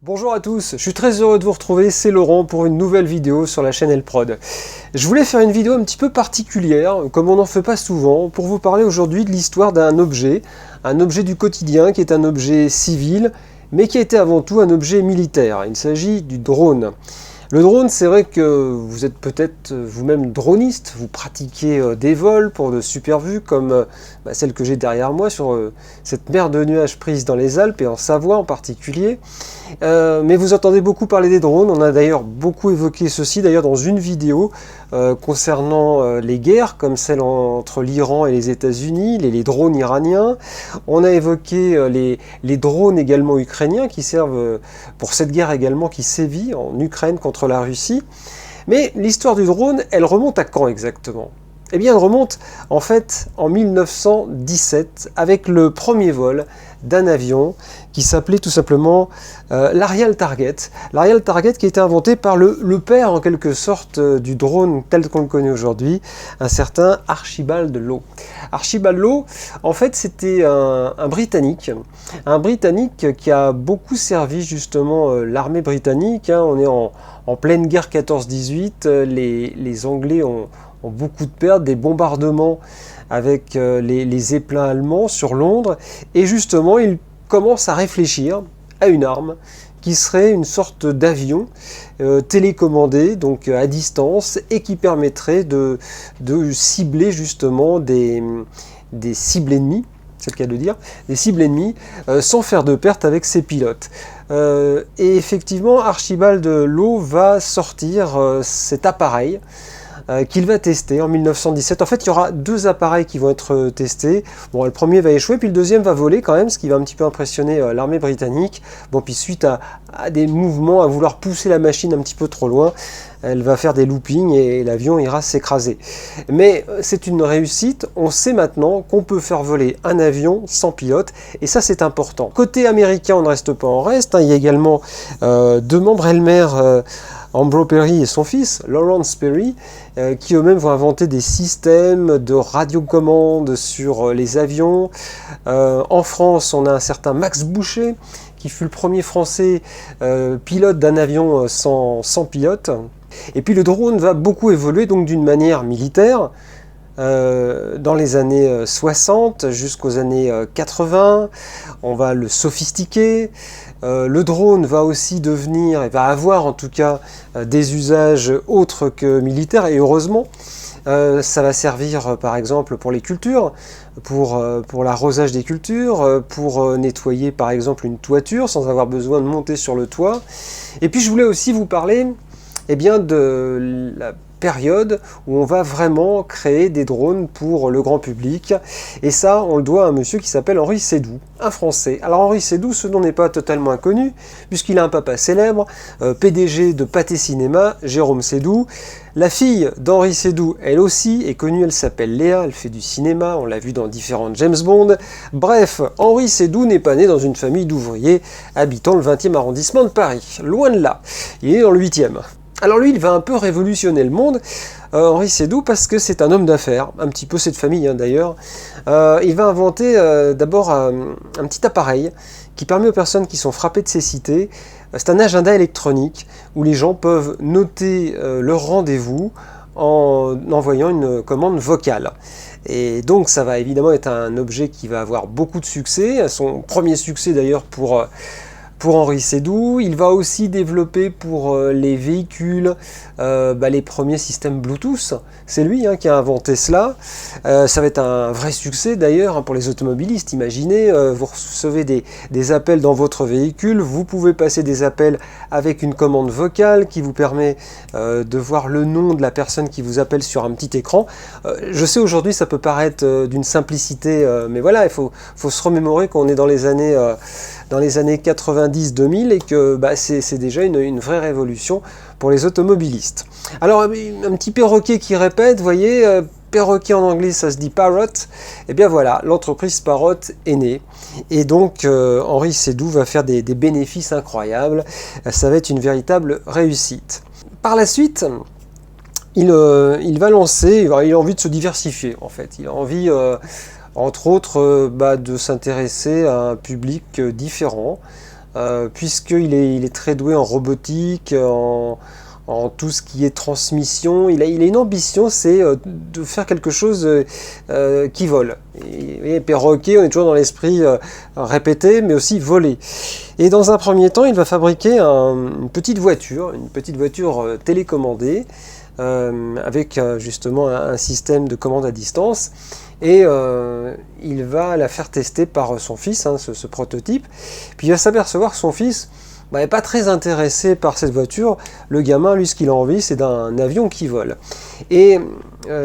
Bonjour à tous, je suis très heureux de vous retrouver, c'est Laurent pour une nouvelle vidéo sur la chaîne Elprod. Je voulais faire une vidéo un petit peu particulière, comme on n'en fait pas souvent, pour vous parler aujourd'hui de l'histoire d'un objet, un objet du quotidien qui est un objet civil, mais qui a été avant tout un objet militaire. Il s'agit du drone. Le drone, c'est vrai que vous êtes peut-être vous-même droniste, vous pratiquez des vols pour de super vues comme celle que j'ai derrière moi sur cette mer de nuages prise dans les Alpes et en Savoie en particulier. Mais vous entendez beaucoup parler des drones, on a d'ailleurs beaucoup évoqué ceci d'ailleurs dans une vidéo concernant les guerres comme celle entre l'Iran et les États-Unis, les drones iraniens. On a évoqué les drones également ukrainiens qui servent pour cette guerre également qui sévit en Ukraine contre la Russie. Mais l'histoire du drone, elle remonte à quand exactement ? Eh bien, elle remonte en fait en 1917 avec le premier vol d'un avion qui s'appelait tout simplement l'Ariel Target. L'Ariel Target qui a été inventé par le père en quelque sorte du drone tel qu'on le connaît aujourd'hui, un certain Archibald Law. Archibald Law, en fait, c'était un Britannique qui a beaucoup servi justement l'armée britannique. On est en pleine guerre 14-18, les Anglais ont beaucoup de pertes, des bombardements avec les zeppelins allemands sur Londres, et justement il commence à réfléchir à une arme qui serait une sorte d'avion télécommandé, donc à distance, et qui permettrait de cibler justement des cibles ennemies, c'est le cas de dire, des cibles ennemies, sans faire de pertes avec ses pilotes. Et effectivement, Archibald Law va sortir cet appareil qu'il va tester en 1917. En fait, il y aura deux appareils qui vont être testés. Bon, le premier va échouer, puis le deuxième va voler quand même, ce qui va un petit peu impressionner l'armée britannique. Bon, puis suite à des mouvements, à vouloir pousser la machine un petit peu trop loin, elle va faire des loopings et l'avion ira s'écraser. Mais c'est une réussite. On sait maintenant qu'on peut faire voler un avion sans pilote, et ça c'est important. Côté américain, on ne reste pas en reste. Il y a également deux membres Elmer, Ambrose Perry et son fils, Lawrence Perry, qui eux-mêmes vont inventer des systèmes de radiocommande sur les avions. En France, on a un certain Max Boucher, qui fut le premier français pilote d'un avion sans pilote. Et puis le drone va beaucoup évoluer donc d'une manière militaire, dans les années 60 jusqu'aux années 80, on va le sophistiquer. Le drone va aussi devenir, et va avoir en tout cas des usages autres que militaires, et heureusement. Ça va servir par exemple pour les cultures, pour l'arrosage des cultures, pour nettoyer par exemple une toiture sans avoir besoin de monter sur le toit. Et puis je voulais aussi vous parler de la période où on va vraiment créer des drones pour le grand public, et ça on le doit à un monsieur qui s'appelle Henri Seydoux, un Français. Alors Henri Seydoux, ce nom n'est pas totalement inconnu puisqu'il a un papa célèbre, PDG de Pathé Cinéma, Jérôme Seydoux. La fille d'Henri Seydoux, elle aussi est connue, elle s'appelle Léa, elle fait du cinéma, on l'a vu dans différentes James Bond. Bref, Henri Seydoux n'est pas né dans une famille d'ouvriers habitant le 20e arrondissement de Paris, loin de là, il est dans le 8e. Alors lui, il va un peu révolutionner le monde, Henri Seydoux, parce que c'est un homme d'affaires, un petit peu cette famille d'ailleurs. Il va inventer d'abord un petit appareil qui permet aux personnes qui sont frappées de cécité, c'est un agenda électronique où les gens peuvent noter leur rendez-vous en envoyant une commande vocale. Et donc ça va évidemment être un objet qui va avoir beaucoup de succès, son premier succès d'ailleurs pour Henri Seydoux. Il va aussi développer pour les véhicules les premiers systèmes Bluetooth. C'est lui qui a inventé cela. Ça va être un vrai succès d'ailleurs pour les automobilistes. Imaginez, vous recevez des appels dans votre véhicule, vous pouvez passer des appels avec une commande vocale qui vous permet de voir le nom de la personne qui vous appelle sur un petit écran. Je sais aujourd'hui ça peut paraître d'une simplicité, mais voilà, il faut se remémorer qu'on est dans les années 90-2000 et que c'est déjà une vraie révolution pour les automobilistes. Alors un petit perroquet qui répète, vous voyez, perroquet en anglais ça se dit parrot, et bien voilà, l'entreprise Parrot est née, et donc Henri Seydoux va faire des bénéfices incroyables, ça va être une véritable réussite. Par la suite, il va lancer, il a envie de se diversifier en fait, il a envie entre autres de s'intéresser à un public différent, puisqu'il est très doué en robotique, en tout ce qui est transmission. Il a une ambition, c'est de faire quelque chose qui vole. Et perroquet, on est toujours dans l'esprit répété, mais aussi voler. Et dans un premier temps, il va fabriquer une petite voiture télécommandée, avec justement un système de commande à distance. Et il va la faire tester par son fils, ce prototype. Puis il va s'apercevoir que son fils n'est pas très intéressé par cette voiture. Le gamin, lui, ce qu'il a envie, c'est d'un avion qui vole. Et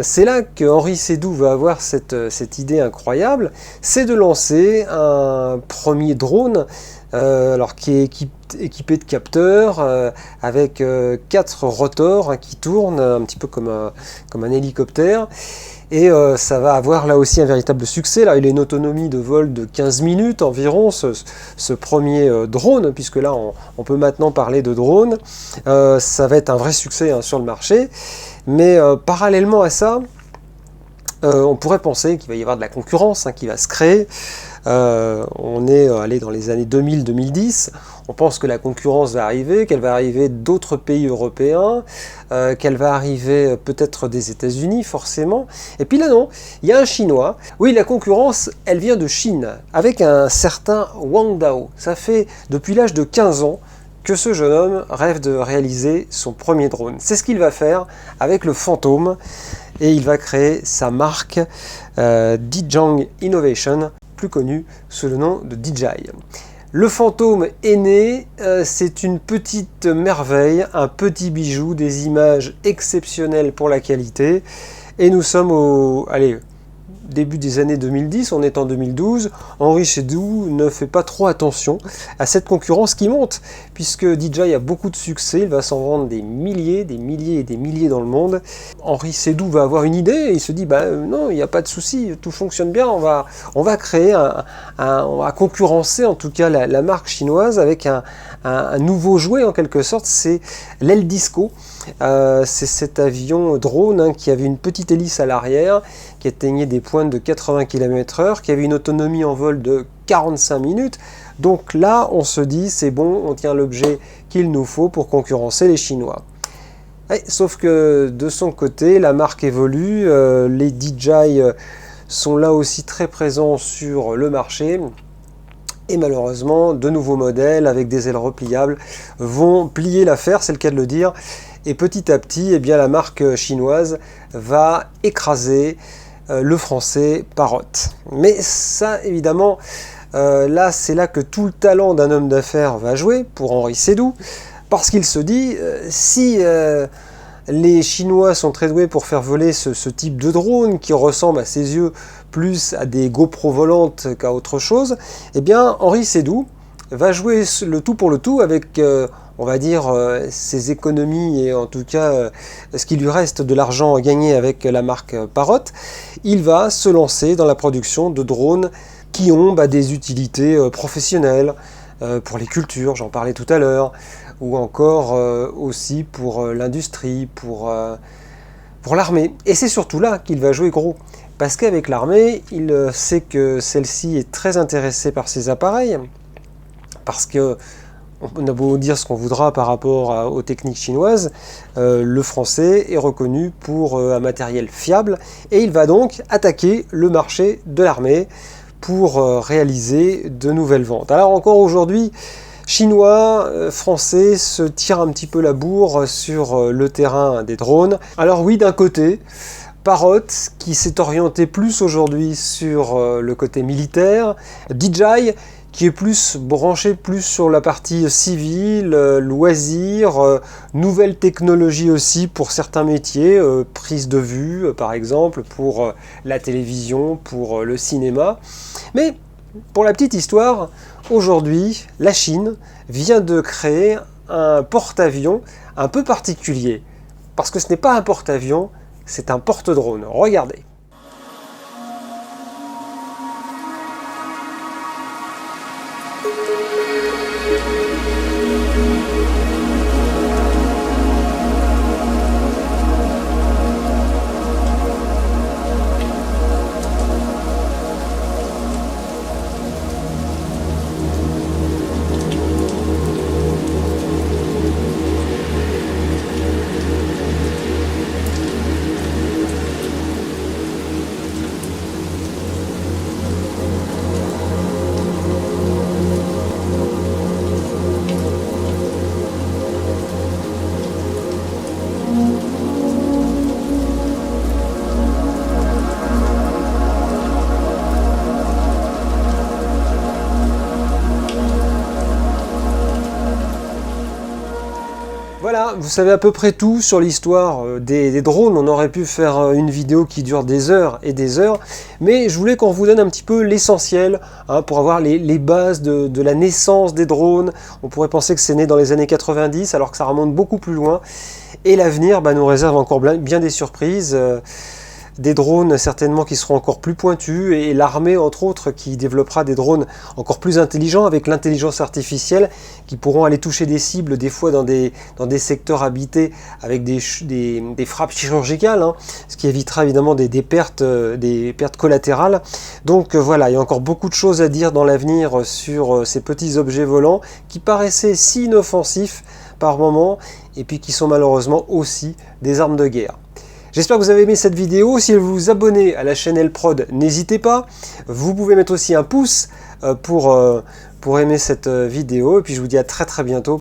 c'est là que Henri Seydoux va avoir cette idée incroyable, c'est de lancer un premier drone, qui est équipé de capteurs, avec 4 rotors qui tournent, un petit peu comme un hélicoptère. Et ça va avoir là aussi un véritable succès. Là, il a une autonomie de vol de 15 minutes environ, ce premier drone, puisque là, on peut maintenant parler de drone. Ça va être un vrai succès sur le marché. Mais parallèlement à ça, on pourrait penser qu'il va y avoir de la concurrence qui va se créer. On est allé dans les années 2000-2010, on pense que la concurrence va arriver, qu'elle va arriver d'autres pays européens, qu'elle va arriver peut-être des États-Unis forcément, et puis là non, il y a un Chinois. Oui, la concurrence, elle vient de Chine, avec un certain Wang Dao. Ça fait depuis l'âge de 15 ans que ce jeune homme rêve de réaliser son premier drone. C'est ce qu'il va faire avec le Phantom, et il va créer sa marque Dijang Innovation, plus connu sous le nom de DJI. Le Phantom est né, c'est une petite merveille, un petit bijou, des images exceptionnelles pour la qualité, et nous sommes au début des années 2010, on est en 2012, Henri Seydoux ne fait pas trop attention à cette concurrence qui monte, puisque DJI a beaucoup de succès, il va s'en vendre des milliers et des milliers dans le monde. Henri Seydoux va avoir une idée, et il se dit, non, il n'y a pas de souci, tout fonctionne bien, on va créer on va concurrencer en tout cas la marque chinoise avec un nouveau jouet en quelque sorte, c'est l'aile Disco. C'est cet avion drone qui avait une petite hélice à l'arrière, qui atteignait des pointes de 80 km/h, qui avait une autonomie en vol de 45 minutes. Donc là, on se dit, c'est bon, on tient l'objet qu'il nous faut pour concurrencer les Chinois. Sauf que de son côté, la marque évolue, les DJI sont là aussi très présents sur le marché. Et malheureusement, de nouveaux modèles avec des ailes repliables vont plier l'affaire, c'est le cas de le dire. Et petit à petit, la marque chinoise va écraser le français Parrot. Mais ça, évidemment, là, c'est là que tout le talent d'un homme d'affaires va jouer pour Henri Seydoux, parce qu'il se dit, si les Chinois sont très doués pour faire voler ce type de drone qui ressemble à ses yeux plus à des GoPro volantes qu'à autre chose, Henri Seydoux va jouer le tout pour le tout avec, on va dire, ses économies et en tout cas ce qui lui reste de l'argent gagné avec la marque Parrot. Il va se lancer dans la production de drones qui ont des utilités professionnelles pour les cultures, j'en parlais tout à l'heure, ou encore aussi pour l'industrie, pour l'armée. Et c'est surtout là qu'il va jouer gros. Parce qu'avec l'armée, il sait que celle-ci est très intéressée par ces appareils, parce que on a beau dire ce qu'on voudra par rapport aux techniques chinoises, le français est reconnu pour un matériel fiable, et il va donc attaquer le marché de l'armée pour réaliser de nouvelles ventes. Alors encore aujourd'hui, Chinois, Français se tirent un petit peu la bourre sur le terrain des drones. Alors oui, d'un côté, Parrot, qui s'est orienté plus aujourd'hui sur le côté militaire, DJI, qui est plus branché sur la partie civile, loisirs, nouvelles technologies aussi pour certains métiers, prise de vue par exemple, pour la télévision, pour le cinéma. Mais pour la petite histoire, aujourd'hui, la Chine vient de créer un porte-avions un peu particulier. Parce que ce n'est pas un porte-avions, c'est un porte-drone. Regardez. Voilà, vous savez à peu près tout sur l'histoire des drones. On aurait pu faire une vidéo qui dure des heures et des heures, mais je voulais qu'on vous donne un petit peu l'essentiel pour avoir les bases de la naissance des drones. On pourrait penser que c'est né dans les années 90, alors que ça remonte beaucoup plus loin. Et l'avenir nous réserve encore bien des surprises. Des drones certainement qui seront encore plus pointus, et l'armée entre autres qui développera des drones encore plus intelligents avec l'intelligence artificielle, qui pourront aller toucher des cibles des fois dans des secteurs habités avec des frappes chirurgicales, ce qui évitera évidemment des pertes collatérales. Donc voilà, il y a encore beaucoup de choses à dire dans l'avenir sur ces petits objets volants qui paraissaient si inoffensifs par moment, et puis qui sont malheureusement aussi des armes de guerre. J'espère que vous avez aimé cette vidéo. Si vous vous abonnez à la chaîne Elprod, n'hésitez pas. Vous pouvez mettre aussi un pouce pour aimer cette vidéo. Et puis je vous dis à très bientôt.